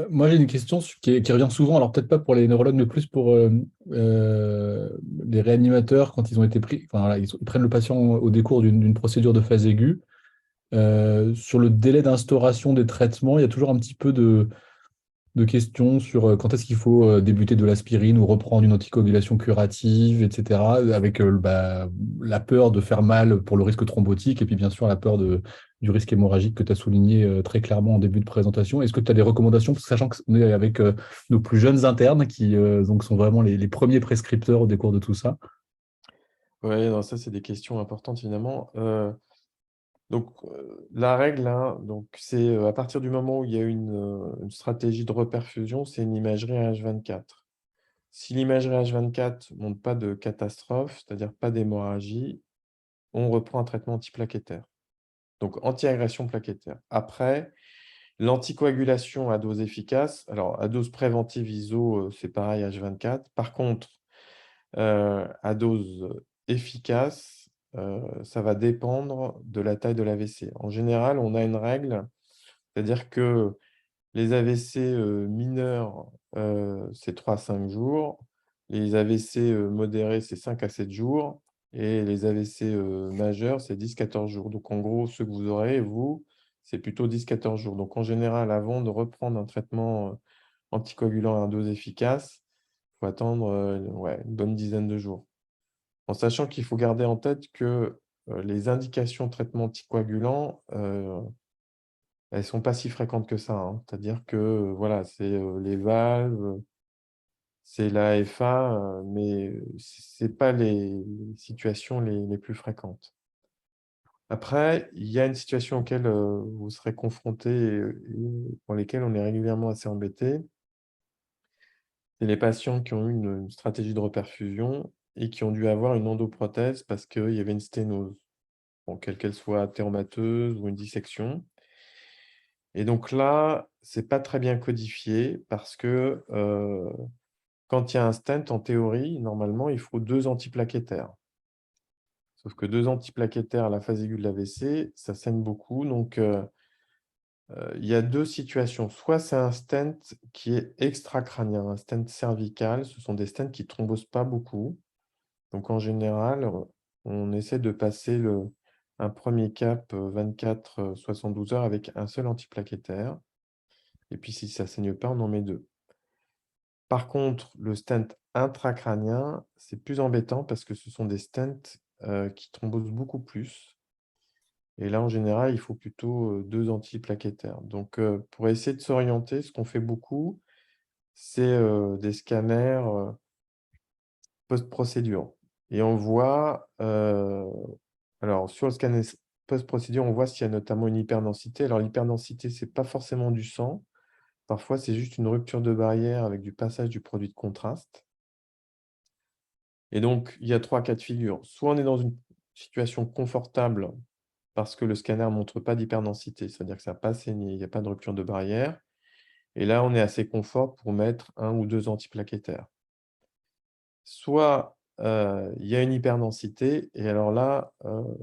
Moi, j'ai une question qui revient souvent, alors peut-être pas pour les neurologues, mais plus pour les réanimateurs quand ils ont été pris, enfin, voilà, ils prennent le patient au décours d'une procédure de phase aiguë. Sur le délai d'instauration des traitements, il y a toujours un petit peu de questions sur quand est-ce qu'il faut débuter de l'aspirine ou reprendre une anticoagulation curative, etc., avec la peur de faire mal pour le risque thrombotique et puis bien sûr la peur du risque hémorragique que tu as souligné très clairement en début de présentation. Est-ce que tu as des recommandations, sachant qu'on est avec nos plus jeunes internes qui donc sont vraiment les premiers prescripteurs au décours de tout ça? Ouais, non, ça, c'est des questions importantes, évidemment. Donc, la règle, hein, donc c'est, à partir du moment où il y a une stratégie de reperfusion, c'est une imagerie H24. Si l'imagerie H24 ne montre pas de catastrophe, c'est-à-dire pas d'hémorragie, on reprend un traitement antiplaquettaire, donc anti-agression plaquettaire. Après, l'anticoagulation à dose efficace, alors à dose préventive ISO, c'est pareil H24. Par contre, à dose efficace, ça va dépendre de la taille de l'AVC. En général, on a une règle, c'est-à-dire que les AVC, mineurs, c'est 3 à 5 jours. Les AVC, modérés, c'est 5 à 7 jours et les AVC, majeurs, c'est 10-14 jours. Donc en gros, ceux que vous aurez, vous, c'est plutôt 10-14 jours. Donc en général, avant de reprendre un traitement, anticoagulant à dose efficace, il faut attendre, ouais, une bonne dizaine de jours. En sachant qu'il faut garder en tête que, les indications de traitement anticoagulant, elles sont pas si fréquentes que ça, hein. C'est-à-dire que, voilà, c'est, les valves, c'est l'AFA, mais c'est pas les situations les plus fréquentes. Après, il y a une situation auquel, vous serez confrontés et pour lesquelles on est régulièrement assez embêté. C'est les patients qui ont eu une stratégie de reperfusion et qui ont dû avoir une endoprothèse parce qu'il y avait une sténose. Bon, quelle qu'elle soit théromateuse ou une dissection. Et donc là, c'est pas très bien codifié parce que, quand il y a un stent, en théorie, normalement, il faut 2 antiplaquettaires. Sauf que 2 antiplaquettaires à la phase aiguë de l'AVC, ça saigne beaucoup. Donc, il y a 2 situations. Soit c'est un stent qui est extracrânien, un stent cervical. Ce sont des stents qui thrombosent pas beaucoup. Donc en général, on essaie de passer un premier cap, 24, 72 heures avec un seul antiplaquettaire et puis si ça saigne pas, on en met 2. Par contre, le stent intracrânien, c'est plus embêtant parce que ce sont des stents, qui thrombosent beaucoup plus et là, en général, il faut plutôt, 2 antiplaquettaires. Donc, pour essayer de s'orienter, ce qu'on fait beaucoup, c'est, des scanners, post-procédure et on voit, alors sur le scanner post-procédure, on voit s'il y a notamment une hyperdensité. Alors l'hyperdensité, c'est pas forcément du sang. Parfois, c'est juste une rupture de barrière avec du passage du produit de contraste. Et donc, il y a 3 cas de figure. Soit on est dans une situation confortable parce que le scanner ne montre pas d'hyperdensité, c'est-à-dire que ça n'a pas saigné, il n'y a pas de rupture de barrière. Et là, on est assez confort pour mettre un ou 2 antiplaquettaires. Soit, il y a une hyperdensité et alors là, on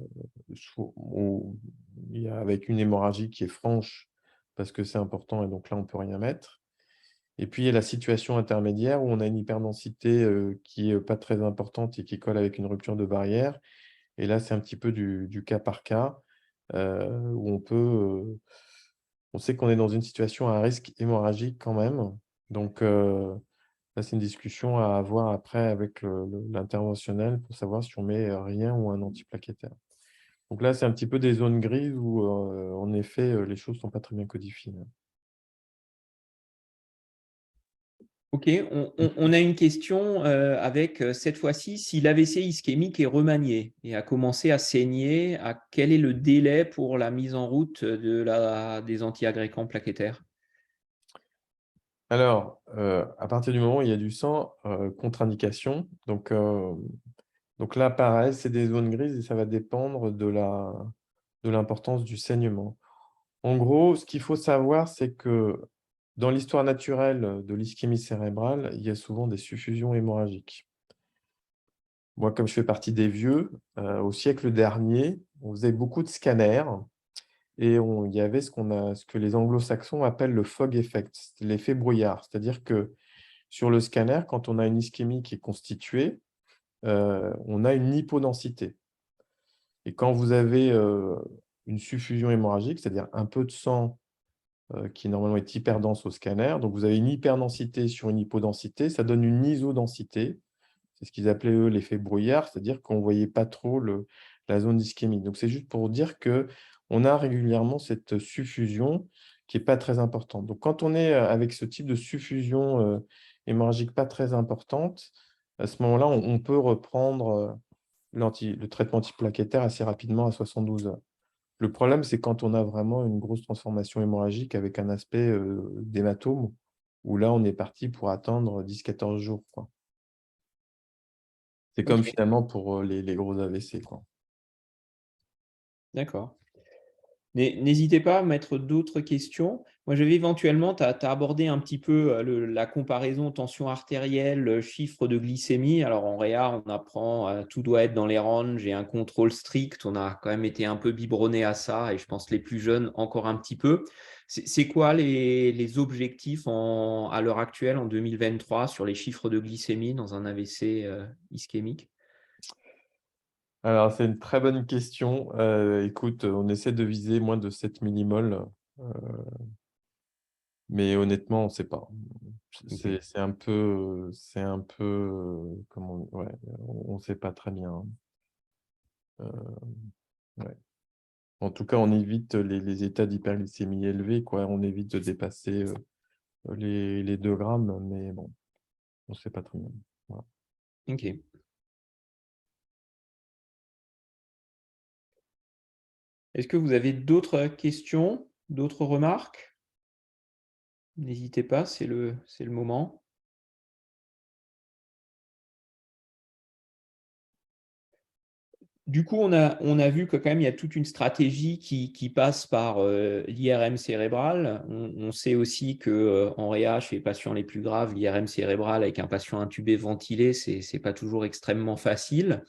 il y a avec une hémorragie qui est franche parce que c'est important et donc là, on ne peut rien mettre. Et puis, il y a la situation intermédiaire où on a une hyperdensité qui est pas très importante et qui colle avec une rupture de barrière. Et là, c'est un petit peu du cas par cas où on sait qu'on est dans une situation à risque hémorragique quand même. Donc, là, c'est une discussion à avoir après avec l'interventionnel pour savoir si on met rien ou un antiplaquettaire. Donc là, c'est un petit peu des zones grises où, en effet, les choses ne sont pas très bien codifiées. Ok, on a une question avec cette fois-ci, si l'AVC ischémique est remanié et a commencé à saigner, quel est le délai pour la mise en route des antiagrégants plaquettaires? Alors, à partir du moment où il y a du sang, contre-indication. Donc là, pareil, c'est des zones grises et ça va dépendre de l'importance du saignement. En gros, ce qu'il faut savoir, c'est que dans l'histoire naturelle de l'ischémie cérébrale, il y a souvent des suffusions hémorragiques. Moi, comme je fais partie des vieux, au siècle dernier, on faisait beaucoup de scanners et il y avait ce que les anglo-saxons appellent le fog effect, c'est l'effet brouillard. C'est-à-dire que sur le scanner, quand on a une ischémie qui est constituée, on a une hypodensité. Et quand vous avez une suffusion hémorragique, c'est-à-dire un peu de sang qui normalement est hyperdense au scanner, donc vous avez une hyperdensité sur une hypodensité, ça donne une isodensité. C'est ce qu'ils appelaient, eux, l'effet brouillard, c'est-à-dire qu'on ne voyait pas trop la zone d'ischémie. Donc, c'est juste pour dire qu'on a régulièrement cette suffusion qui n'est pas très importante. Donc, quand on est avec ce type de suffusion hémorragique pas très importante, à ce moment-là, on peut reprendre le traitement antiplaquettaire assez rapidement à 72 heures. Le problème, c'est quand on a vraiment une grosse transformation hémorragique avec un aspect d'hématome, où là, on est parti pour attendre 10-14 jours, quoi. C'est Ok, comme finalement pour les gros AVC, quoi. d'accord. N'hésitez pas à mettre d'autres questions. Moi, j'avais éventuellement, tu as abordé un petit peu la comparaison tension artérielle, chiffre de glycémie. Alors en réa, on apprend, tout doit être dans les ranges, j'ai un contrôle strict. On a quand même été un peu biberonné à ça et je pense les plus jeunes encore un petit peu. C'est quoi les objectifs à l'heure actuelle, en 2023, sur les chiffres de glycémie dans un AVC ischémique? Alors, c'est une très bonne question. Écoute, on essaie de viser moins de 7 millimoles, heu, mais honnêtement, on ne sait pas. Ok. C'est un peu, comment ouais, on ne sait pas très bien. Ouais. En tout cas, on évite les états d'hyperglycémie élevés, quoi. On évite de dépasser, les 2 grammes, mais bon, on ne sait pas très bien. Voilà. Ok. Est-ce que vous avez d'autres questions, d'autres remarques? N'hésitez pas, c'est le moment. Du coup, on a vu que quand même, il y a toute une stratégie qui passe par l'IRM cérébral. On sait aussi qu'en réa, chez les patients les plus graves, l'IRM cérébral avec un patient intubé ventilé, ce n'est pas toujours extrêmement facile.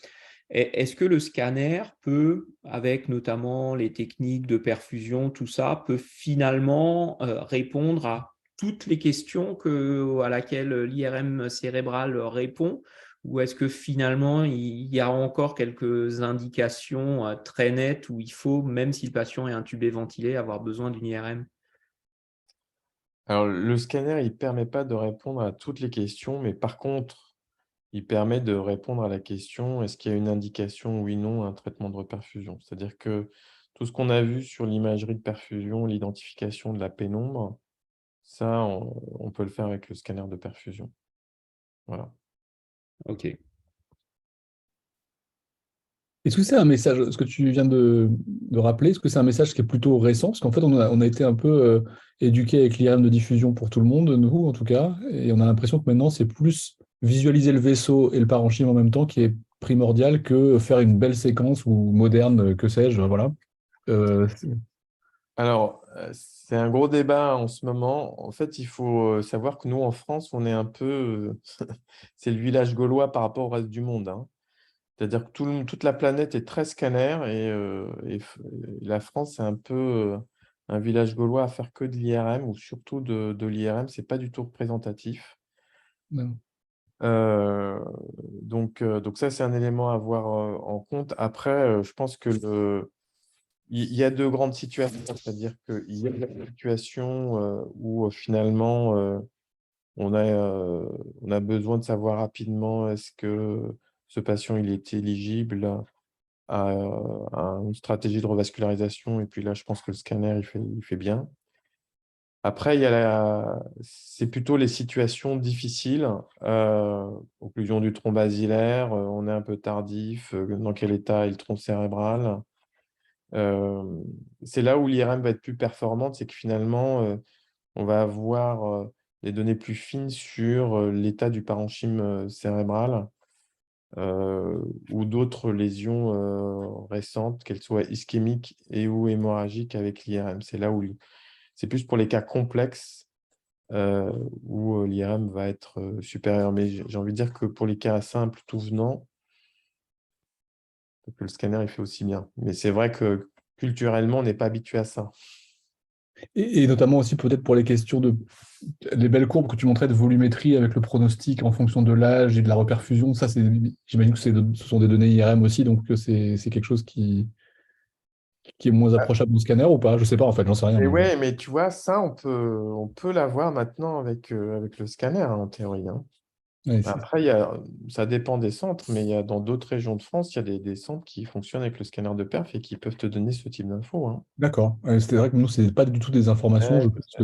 Est-ce que le scanner peut, avec notamment les techniques de perfusion, tout ça, peut finalement répondre à toutes les questions à laquelle l'IRM cérébral répond? Ou est-ce que finalement, il y a encore quelques indications très nettes où il faut, même si le patient est intubé ventilé, avoir besoin d'une IRM? Alors, le scanner, il permet pas de répondre à toutes les questions, mais par contre, il permet de répondre à la question: «Est-ce qu'il y a une indication, oui, non, à un traitement de reperfusion?» C'est-à-dire que tout ce qu'on a vu sur l'imagerie de perfusion, l'identification de la pénombre, ça, on peut le faire avec le scanner de perfusion. Voilà. Ok. Est-ce que c'est un message, ce que tu viens de rappeler, est-ce que c'est un message qui est plutôt récent? Parce qu'en fait, on a été un peu éduqué avec l'IRM de diffusion pour tout le monde, nous en tout cas, et on a l'impression que maintenant, c'est plus visualiser le vaisseau et le parenchyme en même temps qui est primordial que faire une belle séquence ou moderne, que sais-je, voilà. C'est- Alors, c'est un gros débat en ce moment. En fait, il faut, savoir que nous, en France, on est un peu, c'est le village gaulois par rapport au reste du monde, hein. C'est-à-dire que toute la planète est très scanner et la France, c'est un peu un village gaulois à faire que de l'IRM ou surtout de l'IRM. C'est pas du tout représentatif. Non. Euh, donc ça, c'est un élément à avoir en compte. Après, je pense que il y a deux grandes situations, c'est-à-dire qu'il y a la situation où finalement on a besoin de savoir rapidement est-ce que ce patient il est éligible à une stratégie de revascularisation. Et puis là, je pense que le scanner, il fait bien. Après, c'est plutôt les situations difficiles. Occlusion du tronc basilaire, on est un peu tardif. Dans quel état est le tronc cérébral? Euh, c'est là où l'IRM va être plus performante, c'est que finalement, on va avoir des données plus fines sur l'état du parenchyme cérébral ou d'autres lésions récentes, qu'elles soient ischémiques et ou hémorragiques avec l'IRM. C'est là où c'est plus pour les cas complexes euh, où l'IRM va être supérieur. Mais j'ai envie de dire que pour les cas simples, tout venant, que le scanner il fait aussi bien. Mais c'est vrai que culturellement, on n'est pas habitué à ça. Et notamment aussi peut-être pour les questions de les belles courbes que tu montrais de volumétrie avec le pronostic en fonction de l'âge et de la reperfusion, ça, j'imagine que ce sont des données IRM aussi, donc c'est quelque chose qui est moins approchable du scanner ou pas? Je sais pas, en fait, j'en sais rien. Mais Mais... ouais, mais tu vois, ça, on peut l'avoir maintenant avec le scanner, hein, en théorie, hein. Ouais, Après, ça dépend des centres, mais dans d'autres régions de France, il y a des centres qui fonctionnent avec le scanner de perf et qui peuvent te donner ce type d'infos, hein. D'accord. C'est vrai que nous, c'est pas du tout des informations, Ouais, je pense que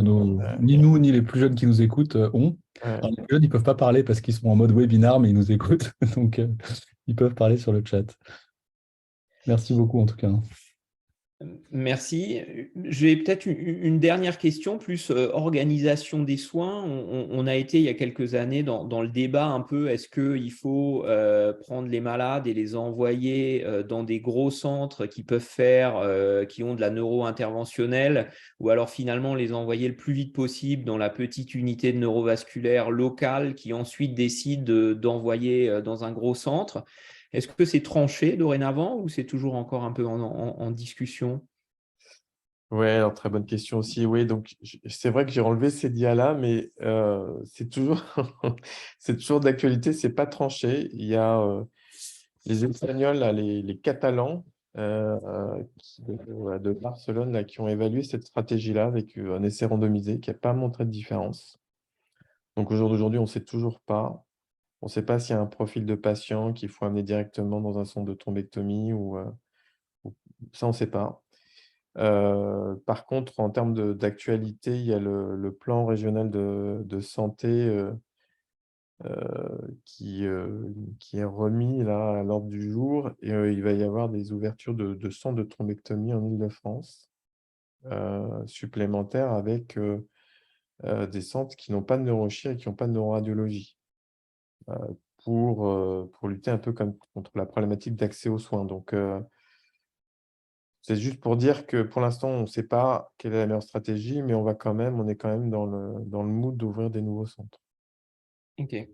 ni nous, ni les plus jeunes qui nous écoutent ont. ouais. Alors, les plus jeunes, ils peuvent pas parler parce qu'ils sont en mode webinar, mais ils nous écoutent, donc ils peuvent parler sur le chat. Merci beaucoup en tout cas. Merci. J'ai peut-être une dernière question, plus organisation des soins. On a été il y a quelques années dans le débat un peu, est-ce qu'il faut prendre les malades et les envoyer dans des gros centres qui peuvent faire, qui ont de la neuro-interventionnelle, ou alors finalement les envoyer le plus vite possible dans la petite unité de neurovasculaire locale qui ensuite décide d'envoyer dans un gros centre. Est-ce que c'est tranché dorénavant ou c'est toujours encore un peu en discussion? Ouais, alors très bonne question aussi. Oui, donc c'est vrai que j'ai relevé ces dias-là, mais c'est toujours, c'est toujours d'actualité, c'est pas tranché. Il y a les Espagnols, là, les Catalans de Barcelone là, qui ont évalué cette stratégie-là avec un essai randomisé qui n'a pas montré de différence. Donc au jour d'aujourd'hui, on ne sait toujours pas. On ne sait pas s'il y a un profil de patient qu'il faut amener directement dans un centre de thrombectomie ou- ça, on ne sait pas. Par contre, en termes d'actualité, il y a le plan régional de santé qui est remis là, à l'ordre du jour. Et il va y avoir des ouvertures de centres de thrombectomie en Île-de-France supplémentaires avec des centres qui n'ont pas de neurochir et qui n'ont pas de neuroradiologie pour lutter un peu contre la problématique d'accès aux soins. Donc, c'est juste pour dire que pour l'instant, on ne sait pas quelle est la meilleure stratégie, mais on est quand même dans le mood d'ouvrir des nouveaux centres. Ok. Et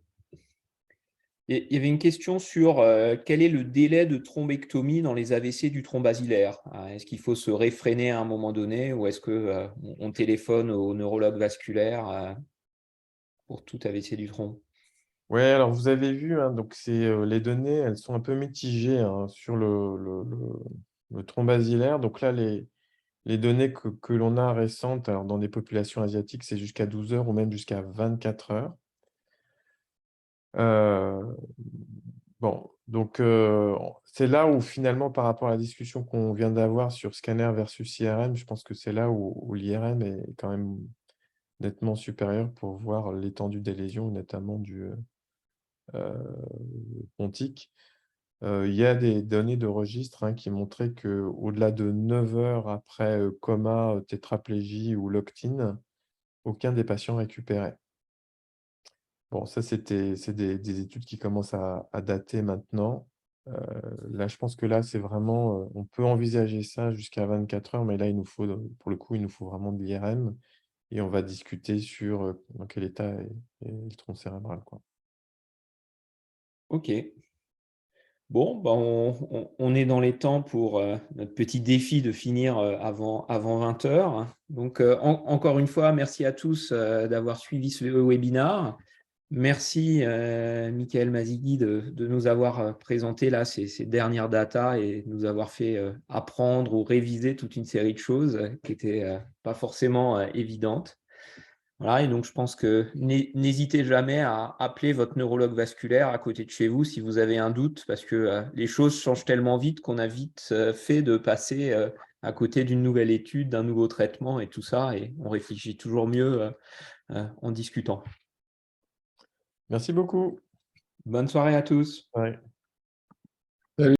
il y avait une question sur quel est le délai de thrombectomie dans les AVC du tronc basilaire? Est-ce qu'il faut se réfréner à un moment donné ou est-ce que on téléphone au neurologue vasculaire pour tout AVC du tronc? Ouais, alors vous avez vu, hein, donc les données, elles sont un peu mitigées hein, sur le tronc basilaire. Donc là, les données que l'on a récentes, alors dans des populations asiatiques, c'est jusqu'à 12 heures ou même jusqu'à 24 heures. Euh, bon, donc c'est là où finalement, par rapport à la discussion qu'on vient d'avoir sur scanner versus IRM, je pense que c'est là où l'IRM est quand même nettement supérieur pour voir l'étendue des lésions, notamment du euh, pontique. Il y a des données de registre hein, qui montraient qu'au-delà de 9 heures après coma, tétraplégie ou locked-in, aucun des patients récupérait. Bon, ça, c'est des études qui commencent à dater maintenant. Là, je pense que là, c'est vraiment, on peut envisager ça jusqu'à 24 heures, mais là, pour le coup, il nous faut vraiment de l'IRM et on va discuter sur dans quel état est le tronc cérébral, quoi. Ok. Bon, ben on est dans les temps pour notre petit défi de finir avant 20 heures. Donc, encore une fois, merci à tous d'avoir suivi ce webinaire. Merci, Michael Mazigui, de nous avoir présenté là ces dernières datas et de nous avoir fait apprendre ou réviser toute une série de choses qui n'étaient pas forcément évidentes. Voilà, et donc je pense que n'hésitez jamais à appeler votre neurologue vasculaire à côté de chez vous si vous avez un doute, parce que les choses changent tellement vite qu'on a vite fait de passer à côté d'une nouvelle étude, d'un nouveau traitement et tout ça, et on réfléchit toujours mieux en discutant. Merci beaucoup. Bonne soirée à tous. Ouais. Salut.